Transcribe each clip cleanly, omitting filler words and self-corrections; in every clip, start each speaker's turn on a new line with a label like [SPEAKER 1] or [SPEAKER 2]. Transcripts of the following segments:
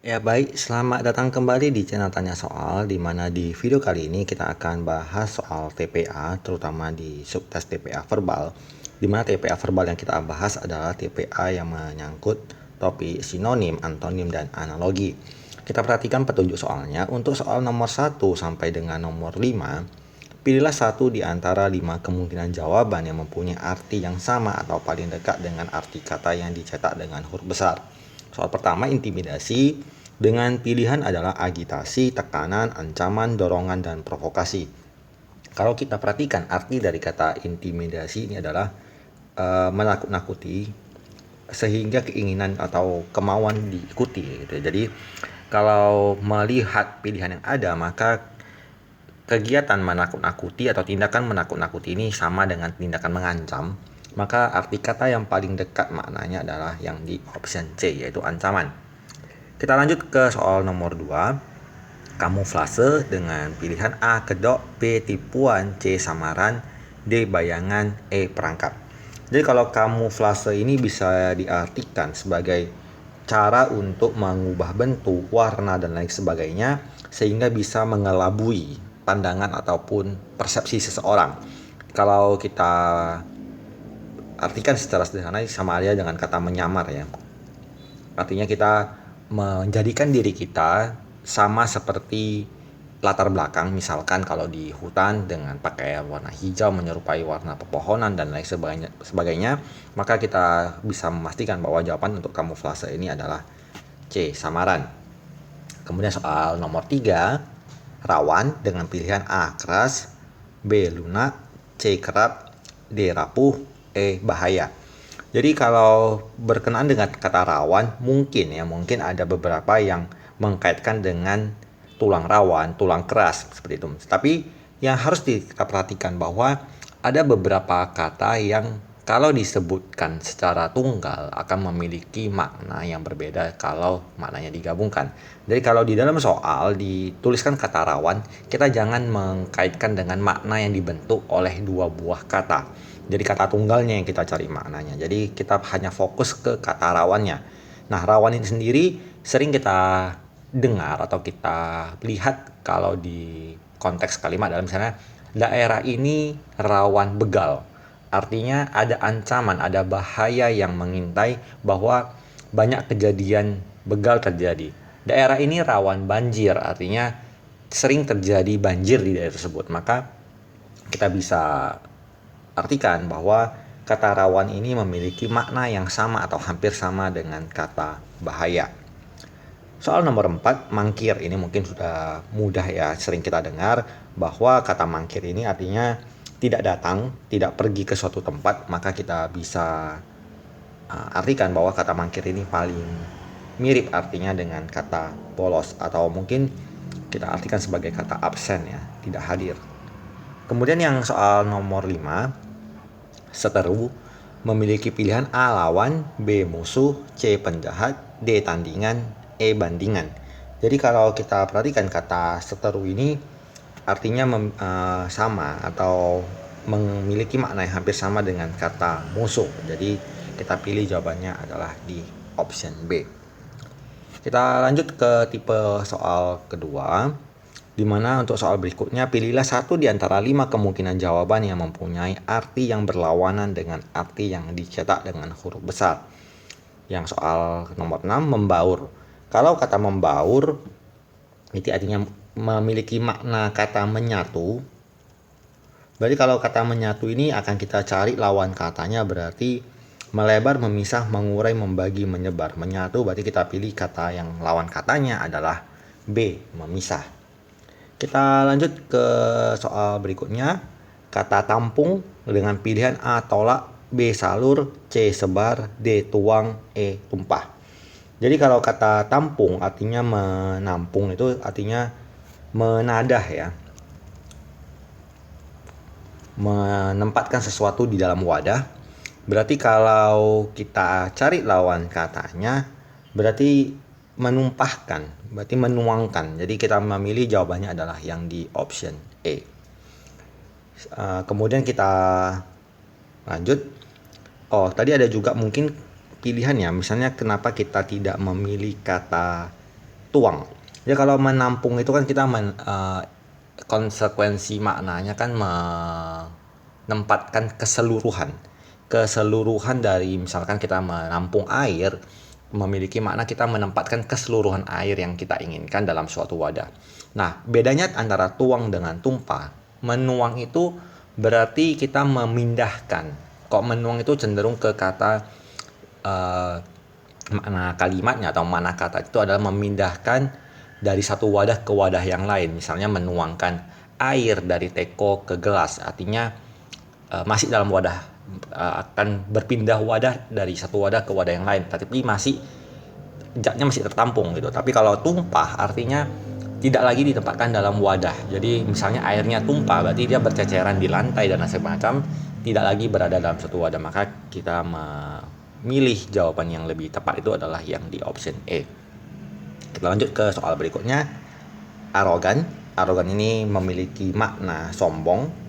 [SPEAKER 1] Ya baik, selamat datang kembali di channel Tanya Soal, di mana di video kali ini kita akan bahas soal TPA, terutama di subtes TPA verbal, di mana TPA verbal yang kita bahas adalah TPA yang menyangkut topik sinonim, antonim, dan analogi. Kita perhatikan petunjuk soalnya. Untuk soal nomor 1 sampai dengan nomor 5, pilihlah satu di antara 5 kemungkinan jawaban yang mempunyai arti yang sama atau paling dekat dengan arti kata yang dicetak dengan huruf besar. Soal pertama, intimidasi, dengan pilihan adalah agitasi, tekanan, ancaman, dorongan, dan provokasi. Kalau kita perhatikan arti dari kata intimidasi ini adalah menakut-nakuti sehingga keinginan atau kemauan diikuti gitu. Jadi kalau melihat pilihan yang ada, maka kegiatan menakut-nakuti atau tindakan menakut-nakuti ini sama dengan tindakan mengancam, maka arti kata yang paling dekat maknanya adalah yang di option C, yaitu ancaman. Kita lanjut ke soal nomor 2. Kamuflase dengan pilihan A kedok, B tipuan, C samaran, D bayangan, E perangkap. Jadi kalau kamuflase ini bisa diartikan sebagai cara untuk mengubah bentuk, warna, dan lain sebagainya sehingga bisa mengelabui pandangan ataupun persepsi seseorang. Kalau kita artikan secara sederhana sama aja dengan kata menyamar ya. Artinya kita menjadikan diri kita sama seperti latar belakang, misalkan kalau di hutan dengan pakaian warna hijau menyerupai warna pepohonan dan lain sebagainya, maka kita bisa memastikan bahwa jawaban untuk kamuflase ini adalah C samaran. Kemudian soal nomor 3, rawan dengan pilihan A keras, B lunak, C kerap, D rapuh, E bahaya. Jadi kalau berkenaan dengan kata rawan, mungkin ada beberapa yang mengkaitkan dengan tulang rawan, tulang keras seperti itu. Tapi yang harus kita perhatikan bahwa ada beberapa kata yang kalau disebutkan secara tunggal akan memiliki makna yang berbeda kalau maknanya digabungkan. Jadi kalau di dalam soal dituliskan kata rawan, kita jangan mengkaitkan dengan makna yang dibentuk oleh dua buah kata. Jadi kata tunggalnya yang kita cari maknanya. Jadi kita hanya fokus ke kata rawannya. Nah, rawan ini sendiri sering kita dengar atau kita lihat kalau di konteks kalimat dalam misalnya daerah ini rawan begal. Artinya ada ancaman, ada bahaya yang mengintai bahwa banyak kejadian begal terjadi. Daerah ini rawan banjir, artinya sering terjadi banjir di daerah tersebut. Maka kita bisa artikan bahwa kata rawan ini memiliki makna yang sama atau hampir sama dengan kata bahaya. Soal nomor 4, mangkir. Ini mungkin sudah mudah ya, sering kita dengar bahwa kata mangkir ini artinya tidak datang, tidak pergi ke suatu tempat. Maka kita bisa artikan bahwa kata mangkir ini paling mirip artinya dengan kata bolos, atau mungkin kita artikan sebagai kata absen ya, tidak hadir. Kemudian yang soal nomor 5, seteru, memiliki pilihan A lawan, B musuh, C penjahat, D tandingan, E bandingan. Jadi kalau kita perhatikan kata seteru ini artinya sama atau memiliki makna yang hampir sama dengan kata musuh. Jadi kita pilih jawabannya adalah di option B. Kita lanjut ke tipe soal kedua, di mana untuk soal berikutnya pilihlah satu di antara 5 kemungkinan jawaban yang mempunyai arti yang berlawanan dengan arti yang dicetak dengan huruf besar. Yang soal nomor 6, membaur. Kalau kata membaur itu artinya memiliki makna kata menyatu. Berarti kalau kata menyatu ini akan kita cari lawan katanya, berarti melebar, memisah, mengurai, membagi, menyebar. Menyatu berarti kita pilih kata yang lawan katanya adalah B, memisah. Kita lanjut ke soal berikutnya. Kata tampung dengan pilihan A tolak, B salur, C sebar, D tuang, E tumpah. Jadi kalau kata tampung artinya menampung, itu artinya menadah ya, menempatkan sesuatu di dalam wadah. Berarti kalau kita cari lawan katanya berarti menumpahkan, berarti menuangkan. Jadi kita memilih jawabannya adalah yang di option E. Kemudian kita lanjut. Tadi ada juga mungkin pilihan ya, misalnya kenapa kita tidak memilih kata tuang. Ya kalau menampung itu kan kita konsekuensi maknanya kan menempatkan keseluruhan dari misalkan kita menampung air, memiliki makna kita menempatkan keseluruhan air yang kita inginkan dalam suatu wadah. Nah, bedanya antara tuang dengan tumpah, menuang itu berarti kita memindahkan. Kok menuang itu cenderung ke kata makna kalimatnya atau makna kata itu adalah memindahkan dari satu wadah ke wadah yang lain. Misalnya menuangkan air dari teko ke gelas, artinya masih dalam wadah, akan berpindah wadah dari satu wadah ke wadah yang lain, tapi zatnya masih tertampung gitu. Tapi kalau tumpah artinya tidak lagi ditempatkan dalam wadah. Jadi misalnya airnya tumpah berarti dia berceceran di lantai dan macam, tidak lagi berada dalam satu wadah. Maka kita memilih jawaban yang lebih tepat itu adalah yang di option E. Kita lanjut ke soal berikutnya. Arogan ini memiliki makna sombong.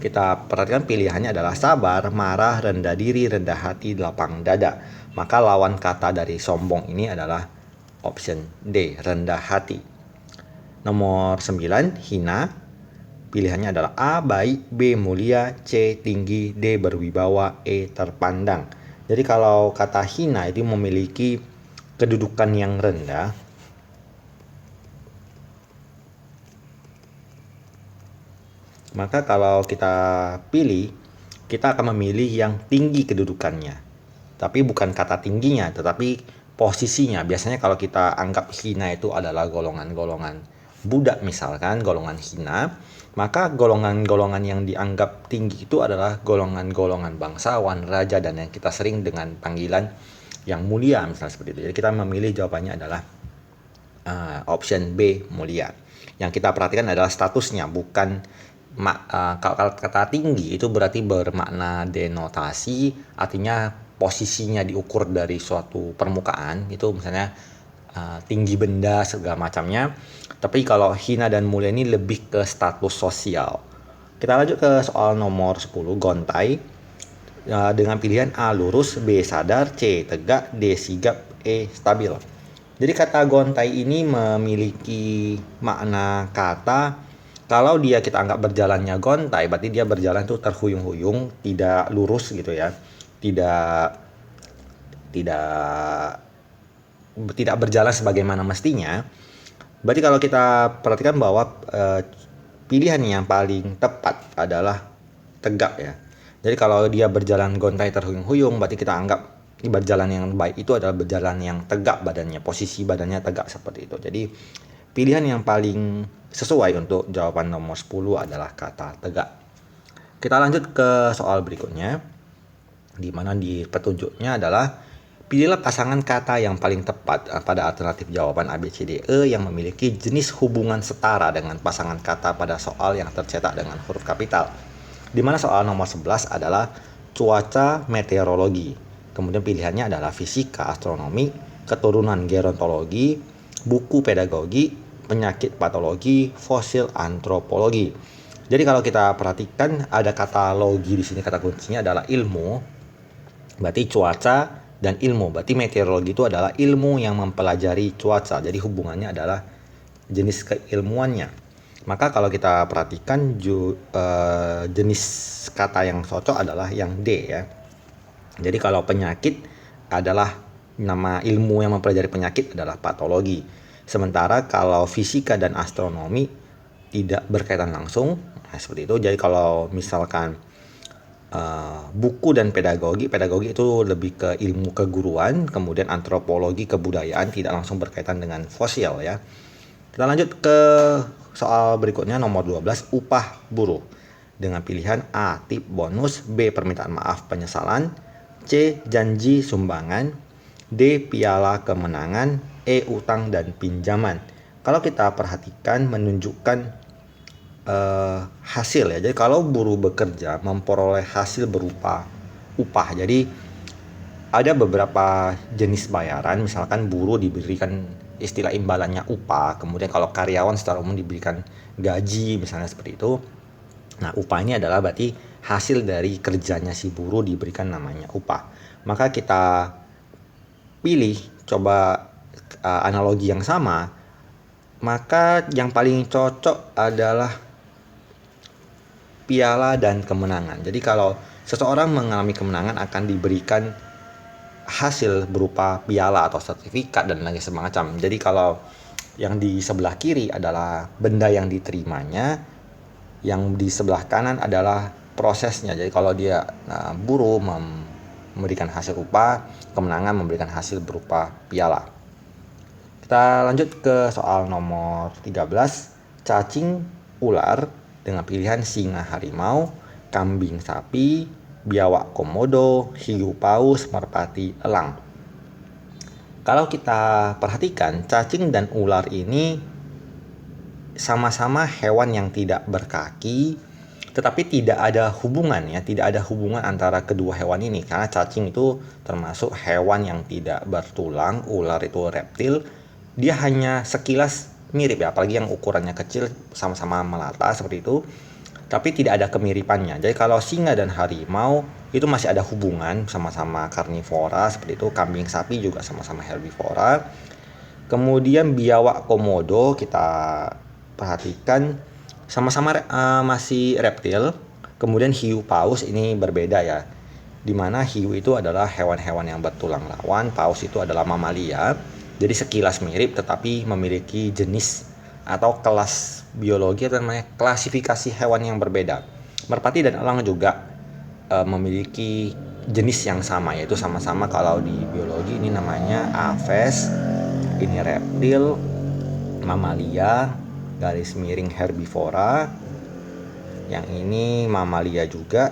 [SPEAKER 1] Kita perhatikan pilihannya adalah sabar, marah, rendah diri, rendah hati, lapang dada. Maka lawan kata dari sombong ini adalah option D, rendah hati. Nomor 9, hina. Pilihannya adalah A, baik, B, mulia, C, tinggi, D, berwibawa, E, terpandang. Jadi kalau kata hina itu memiliki kedudukan yang rendah, maka kalau kita pilih, kita akan memilih yang tinggi kedudukannya. Tapi bukan kata tingginya, tetapi posisinya. Biasanya kalau kita anggap hina itu adalah golongan-golongan budak misalkan, golongan hina, maka golongan-golongan yang dianggap tinggi itu adalah golongan-golongan bangsawan, raja, dan yang kita sering dengan panggilan yang mulia misalnya seperti itu. Jadi kita memilih jawabannya adalah option B, mulia. Yang kita perhatikan adalah statusnya, bukan kalau kata tinggi itu berarti bermakna denotasi, artinya posisinya diukur dari suatu permukaan, itu misalnya tinggi benda segala macamnya. Tapi kalau hina dan mulia ini lebih ke status sosial. Kita lanjut ke soal nomor 10, gontai. Dengan pilihan A, lurus, B, sadar, C, tegak, D, sigap, E, stabil. Jadi kata gontai ini memiliki makna kata, kalau dia kita anggap berjalannya gontai, berarti dia berjalan tuh terhuyung-huyung, tidak lurus gitu ya, tidak berjalan sebagaimana mestinya. Berarti kalau kita perhatikan bahwa pilihan yang paling tepat adalah tegak ya. Jadi kalau dia berjalan gontai terhuyung-huyung, berarti kita anggap berjalan yang baik itu adalah berjalan yang tegak badannya, posisi badannya tegak seperti itu. Jadi pilihan yang paling sesuai untuk jawaban nomor 10 adalah kata tegak. Kita lanjut ke soal berikutnya, di mana di petunjuknya adalah pilihlah pasangan kata yang paling tepat pada alternatif jawaban A, B, C, D, E yang memiliki jenis hubungan setara dengan pasangan kata pada soal yang tercetak dengan huruf kapital. Di mana soal nomor 11 adalah cuaca meteorologi. Kemudian pilihannya adalah fisika, astronomi, keturunan gerontologi, buku pedagogi, penyakit patologi, fosil antropologi. Jadi kalau kita perhatikan ada kata logi di sini, kata kuncinya adalah ilmu. Berarti cuaca dan ilmu. Berarti meteorologi itu adalah ilmu yang mempelajari cuaca. Jadi hubungannya adalah jenis keilmuannya. Maka kalau kita perhatikan jenis kata yang cocok adalah yang D ya. Jadi kalau penyakit adalah nama ilmu yang mempelajari penyakit adalah patologi. Sementara kalau fisika dan astronomi tidak berkaitan langsung, seperti itu. Jadi kalau misalkan buku dan pedagogi itu lebih ke ilmu keguruan, kemudian antropologi kebudayaan tidak langsung berkaitan dengan fosil ya. Kita lanjut ke soal berikutnya nomor 12, upah buruh. Dengan pilihan A, tip bonus, B, permintaan maaf penyesalan, C, janji sumbangan, D, piala kemenangan, E, utang dan pinjaman. Kalau kita perhatikan menunjukkan hasil ya. Jadi kalau buruh bekerja memperoleh hasil berupa upah. Jadi ada beberapa jenis bayaran, misalkan buruh diberikan istilah imbalannya upah, kemudian kalau karyawan secara umum diberikan gaji misalnya seperti itu. Nah, upah ini adalah berarti hasil dari kerjanya si buruh diberikan namanya upah. Maka kita pilih coba analogi yang sama, maka yang paling cocok adalah piala dan kemenangan. Jadi kalau seseorang mengalami kemenangan akan diberikan hasil berupa piala atau sertifikat dan lain semacam. Jadi kalau yang di sebelah kiri adalah benda yang diterimanya, yang di sebelah kanan adalah prosesnya. Jadi kalau dia buruh memberikan hasil upah, kemenangan memberikan hasil berupa piala. Kita lanjut ke soal nomor 13. Cacing, ular dengan pilihan singa harimau, kambing sapi, biawak komodo, hiu paus, merpati elang. Kalau kita perhatikan, cacing dan ular ini sama-sama hewan yang tidak berkaki, tetapi tidak ada hubungan antara kedua hewan ini, karena cacing itu termasuk hewan yang tidak bertulang, ular itu reptil. Dia hanya sekilas mirip ya, apalagi yang ukurannya kecil, sama-sama melata seperti itu, tapi tidak ada kemiripannya. Jadi kalau singa dan harimau itu masih ada hubungan, sama-sama karnivora seperti itu. Kambing sapi juga sama-sama herbivora. Kemudian biawak komodo kita perhatikan sama-sama masih reptil. Kemudian hiu paus ini berbeda ya, dimana hiu itu adalah hewan-hewan yang bertulang rawan, paus itu adalah mamalia. Jadi sekilas mirip tetapi memiliki jenis atau kelas biologi atau namanya klasifikasi hewan yang berbeda. Merpati dan elang juga memiliki jenis yang sama, yaitu sama-sama kalau di biologi ini namanya aves, ini reptil, mamalia, garis miring herbivora, yang ini mamalia juga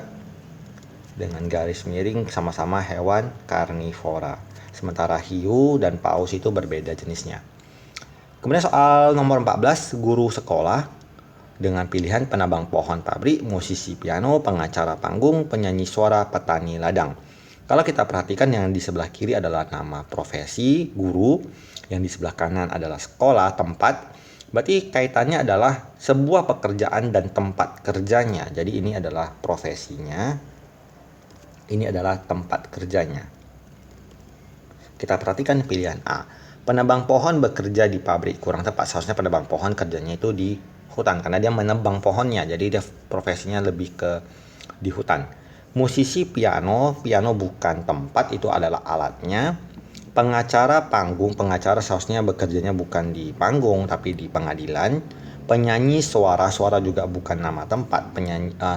[SPEAKER 1] dengan garis miring sama-sama hewan karnivora. Sementara hiu dan paus itu berbeda jenisnya. Kemudian soal nomor 14, guru sekolah dengan pilihan penambang pohon pabrik, musisi piano, pengacara panggung, penyanyi suara, petani ladang. Kalau kita perhatikan yang di sebelah kiri adalah nama profesi, guru, yang di sebelah kanan adalah sekolah, tempat. Berarti kaitannya adalah sebuah pekerjaan dan tempat kerjanya. Jadi ini adalah profesinya, ini adalah tempat kerjanya. Kita perhatikan pilihan A. Penebang pohon bekerja di pabrik. Kurang tepat, seharusnya penebang pohon kerjanya itu di hutan, karena dia menebang pohonnya. Jadi dia profesinya lebih ke di hutan. Musisi piano, piano bukan tempat, itu adalah alatnya. Pengacara panggung, pengacara seharusnya bekerjanya bukan di panggung tapi di pengadilan. Penyanyi suara, suara juga bukan nama tempat.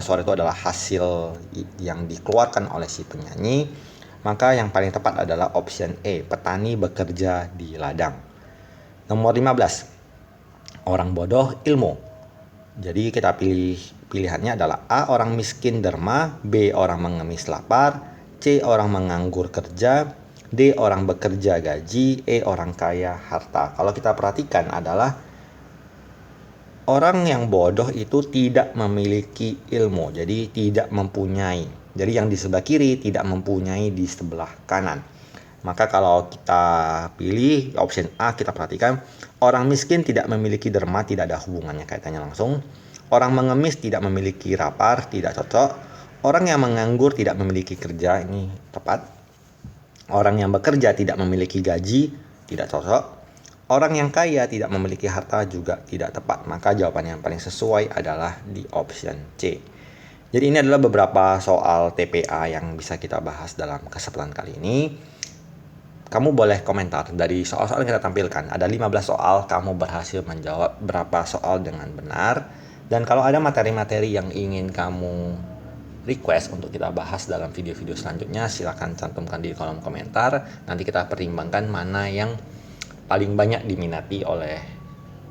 [SPEAKER 1] Suara itu adalah hasil yang dikeluarkan oleh si penyanyi. Maka yang paling tepat adalah option E, petani bekerja di ladang. Nomor 15, orang bodoh ilmu. Jadi kita pilihannya adalah A, orang miskin derma, B, orang mengemis lapar, C, orang menganggur kerja, D, orang bekerja gaji, E, orang kaya harta. Kalau kita perhatikan adalah orang yang bodoh itu tidak memiliki ilmu, jadi tidak mempunyai. Jadi yang di sebelah kiri tidak mempunyai di sebelah kanan. Maka kalau kita pilih option A, kita perhatikan orang miskin tidak memiliki derma, tidak ada hubungannya kaitannya langsung. Orang mengemis tidak memiliki lapar, tidak cocok. Orang yang menganggur tidak memiliki kerja, ini tepat. Orang yang bekerja tidak memiliki gaji, tidak cocok. Orang yang kaya tidak memiliki harta juga tidak tepat. Maka jawaban yang paling sesuai adalah di option C. Jadi ini adalah beberapa soal TPA yang bisa kita bahas dalam kesempatan kali ini. Kamu boleh komentar dari soal-soal yang kita tampilkan. Ada 15 soal, kamu berhasil menjawab berapa soal dengan benar. Dan kalau ada materi-materi yang ingin kamu request untuk kita bahas dalam video-video selanjutnya, silakan cantumkan di kolom komentar. Nanti kita pertimbangkan mana yang paling banyak diminati oleh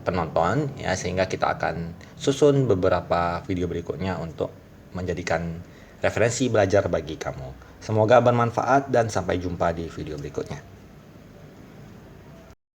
[SPEAKER 1] penonton ya, sehingga kita akan susun beberapa video berikutnya untuk menjadikan referensi belajar bagi kamu. Semoga bermanfaat dan sampai jumpa di video berikutnya.